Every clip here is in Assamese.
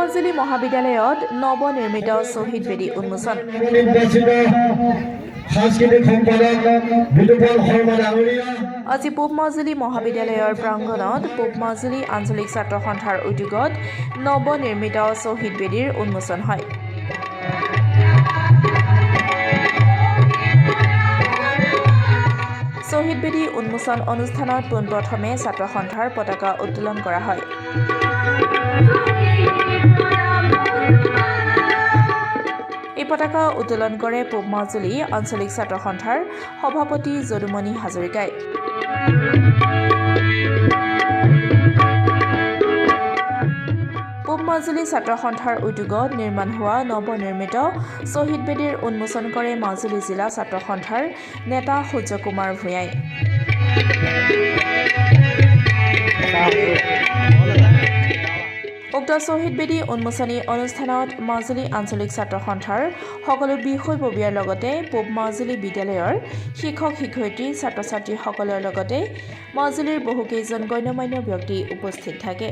মাজুলী মহাবিদ্যালয়ত নৱনিৰ্মিত শ্বহীদ বেদী উন্মোচন। আজি পূব মাজুলী মহাবিদ্যালয়ৰ প্ৰাংগণত পূব মাজুলী আঞ্চলিক ছাত্ৰ সন্থাৰ উদ্যোগত নৱনিৰ্মিত শ্বহীদ বেদীৰ উন্মোচন হয়। শ্বহীদ বেদী উন্মোচন অনুষ্ঠানত পোনপ্ৰথমে ছাত্ৰ সন্থাৰ পতাকা উত্তোলন কৰা হয়। এই পতাকা উত্তোলন কৰে পূব মাজুলী আঞ্চলিক ছাত্ৰ সন্থাৰ সভাপতি যদুমণি হাজৰিকাই। পূব মাজুলী ছাত্ৰ সন্থাৰ উদ্যোগত নিৰ্মাণ হোৱা নৱনিৰ্মিত শ্বহীদ বেদীৰ উন্মোচন কৰে মাজুলী জিলা ছাত্ৰ সন্থাৰ নেতা সূৰ্য কুমাৰ ভূঞাই। উক্ত শ্বহীদ বেদী উন্মোচনী অনুষ্ঠানত মাজুলী আঞ্চলিক ছাত্ৰ সন্থাৰ সকলো বিষয়ববীয়াৰ লগতে পূব মাজুলী বিদ্যালয়ৰ শিক্ষক শিক্ষয়িত্ৰী ছাত্ৰ ছাত্ৰীসকলৰ লগতে মাজুলীৰ বহুকেইজন গণ্যমান্য ব্যক্তি উপস্থিত থাকে।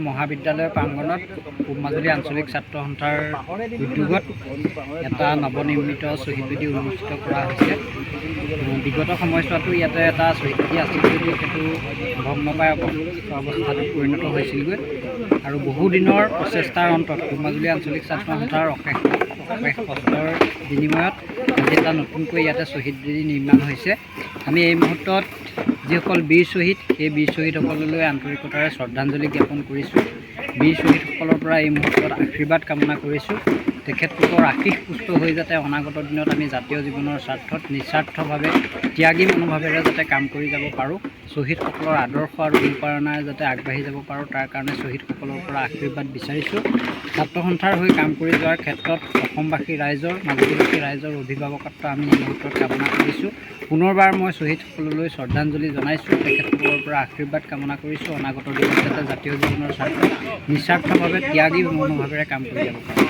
মহাবিদ্যালয় প্ৰাংগণত পূব মাজুলী আঞ্চলিক ছাত্ৰ সন্থাৰ উদ্যোগত এটা নৱনিৰ্মিত শ্বহীদ বেদী উন্মোচিত কৰা হৈছে। বিগত সময়ছোৱাতো ইয়াতে এটা শ্বহীদ বেদী আছিল যদিও সেইটো ভগ্নপ্ৰায় অৱস্থাত পৰিণত হৈছিলগৈ আৰু বহুদিনৰ প্ৰচেষ্টাৰ অন্তত পূব মাজুলী আঞ্চলিক ছাত্ৰ সন্থাৰ অশেষ কষ্টৰ বিনিময়ত আজি এটা নতুনকৈ ইয়াতে শ্বহীদ বেদী নিৰ্মাণ হৈছে। আমি এই মুহূৰ্তত যিসকল বীৰ শ্বহীদ সেই বীৰ শ্বহীদসকললৈ আন্তৰিকতাৰে শ্ৰদ্ধাঞ্জলি জ্ঞাপন কৰিছোঁ। বীৰ শ্বহীদসকলৰ পৰা এই মুহূৰ্তত আশীৰ্বাদ কামনা কৰিছোঁ। তেখেতলোকৰ আশীষ পুষ্ট হৈ যাতে অনাগত দিনত আমি জাতীয় জীৱনৰ স্বাৰ্থত নিস্বাৰ্থভাৱে ত্যাগী মনোভাৱেৰে যাতে কাম কৰি যাব পাৰোঁ, শ্বহীদসকলৰ আদৰ্শ আৰু অনুপ্ৰেৰণাৰে যাতে আগবাঢ়ি যাব পাৰোঁ, তাৰ কাৰণে শ্বহীদসকলৰ পৰা আশীৰ্বাদ বিচাৰিছোঁ। ছাত্ৰ সন্থাৰ হৈ কাম কৰি যোৱাৰ ক্ষেত্ৰত অসমবাসী ৰাইজৰ মাজুলীবাসী ৰাইজৰ অভিভাৱকত্ব আমি এই মুহূৰ্তত কামনা কৰিছোঁ। পুনৰবাৰ মই শ্বহীদসকললৈ শ্ৰদ্ধাঞ্জলি জনাইছোঁ। তেখেতসকলৰ পৰা আশীৰ্বাদ কামনা কৰিছোঁ। অনাগত দিনত যাতে জাতীয় জীৱনৰ স্বাৰ্থত নিস্বাৰ্থভাৱে ত্যাগী মনোভাৱেৰে কাম কৰি যাব পাৰোঁ।